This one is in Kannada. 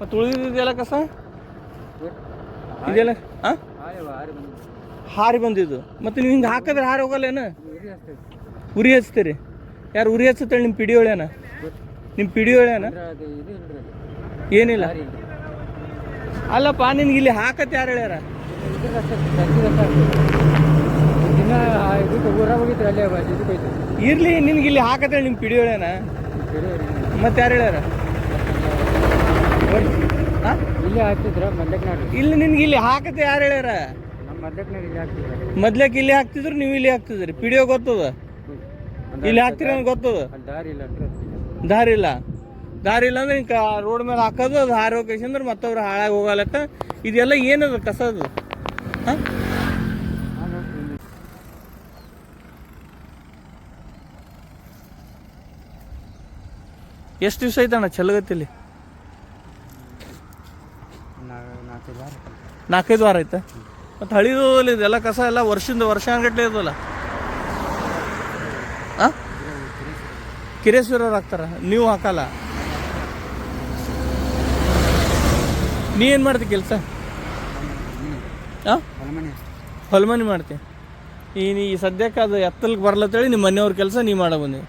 ಮತ್ತು ಉಳಿದಿದೆಯಲ್ಲ ಕಸ ಇದೆಲ್ಲ ಹಾಂ ಹಾರಿ ಬಂದಿದ್ದು. ಮತ್ತು ನೀವು ಹಿಂಗೆ ಹಾಕಿದ್ರೆ ಹಾರಿ ಹೋಗಲ್ಲೇನು? ಉರಿ ಹಚ್ತೀರಿ? ಯಾರು ಉರಿ ಹಚ್ಚತ್ತೇಳಿ? ನಿಮ್ಮ ಪಿಡಿ ಹೊಳ್ಯಾನ? ನಿಮ್ಮ ಪಿಡಿ ಹೊಳ್ಯಾನ? ಏನಿಲ್ಲ. ಅಲ್ಲಪ್ಪ ನಿನ್ಗೆ ಇಲ್ಲಿ ಹಾಕತ್ತೆ ಯಾರು ಹೇಳ್ಯಾರ? ಇರ್ಲಿ, ನಿನ್ಗೆ ಇಲ್ಲಿ ಹಾಕತ್ತೇಳಿ ನಿಮ್ಮ ಪಿಡಿ ಹೊಳ್ಯಾನ? ಮತ್ತೆ ಯಾರು ಹೇಳ್ಯಾರ? ಇಲ್ಲೇ ಹಾಕ್ತಿದ್ರ ಇಲ್ಲಿ ನಿನ್ಗೆ ಇಲ್ಲಿ ಹಾಕತ್ತೆ ಯಾರು ಹೇಳ್ಯಾರ? ಮೊದ್ಲಕ್ಕೆ ಇಲ್ಲಿ ಹಾಕ್ತಿದ್ರು, ನೀವು ಇಲ್ಲಿ ಹಾಕ್ತಿದ್ರಿ. ಪಿಡಿಯೋ ಗೊತ್ತದ ಇಲ್ಲಿ ಹಾಕ್ತಿರ ಗೊತ್ತದ? ದಾರಿ ಇಲ್ಲ. ದಾರಿ ಇಲ್ಲ ಅಂದ್ರೆ ಹಿಂಗೆ ರೋಡ್ ಮೇಲೆ ಹಾಕೋದು, ಅದು ಹಾರಿ ಹೋಗಿ ಅಂದ್ರೆ ಮತ್ತವ್ರು ಹಾಳಾಗಿ ಹೋಗಲಕ್ಕ. ಇದೆಲ್ಲ ಏನದು ಕಸ ಅದು? ಹಾಂ, ಎಷ್ಟು ದಿವಸ ಐತಣ್ಣ ಚಲಗತ್ತಿಲಿ? 4-5 ವಾರ ಆಯ್ತಾ? ಮತ್ತು ಹಳಿದೋದಲ್ಲಿ ಇದೆಲ್ಲ ಕಸ ಎಲ್ಲ ವರ್ಷದಿಂದ ವರ್ಷ ಗಟ್ಟಲೆ ಇದಲ್ಲ. ಹಾಂ, ಕಿರೇಶ್ವರವ್ರು ಹಾಕ್ತಾರ, ನೀವು ಹಾಕಲ್ಲ. ನೀ ಏನು ಮಾಡ್ತಿ ಕೆಲಸ? ಹಾಂ, ಹೊಲ್ಮನಿ ಮಾಡ್ತಿ. ಈ ಸದ್ಯಕ್ಕೆ ಅದು ಎತ್ತಲ್ಗೆ ಬರ್ಲತ್ತೇಳಿ ನಿಮ್ಮ ಮನೆಯವ್ರ ಕೆಲಸ ನೀ ಮಾಡೋ ಬಂದಿ.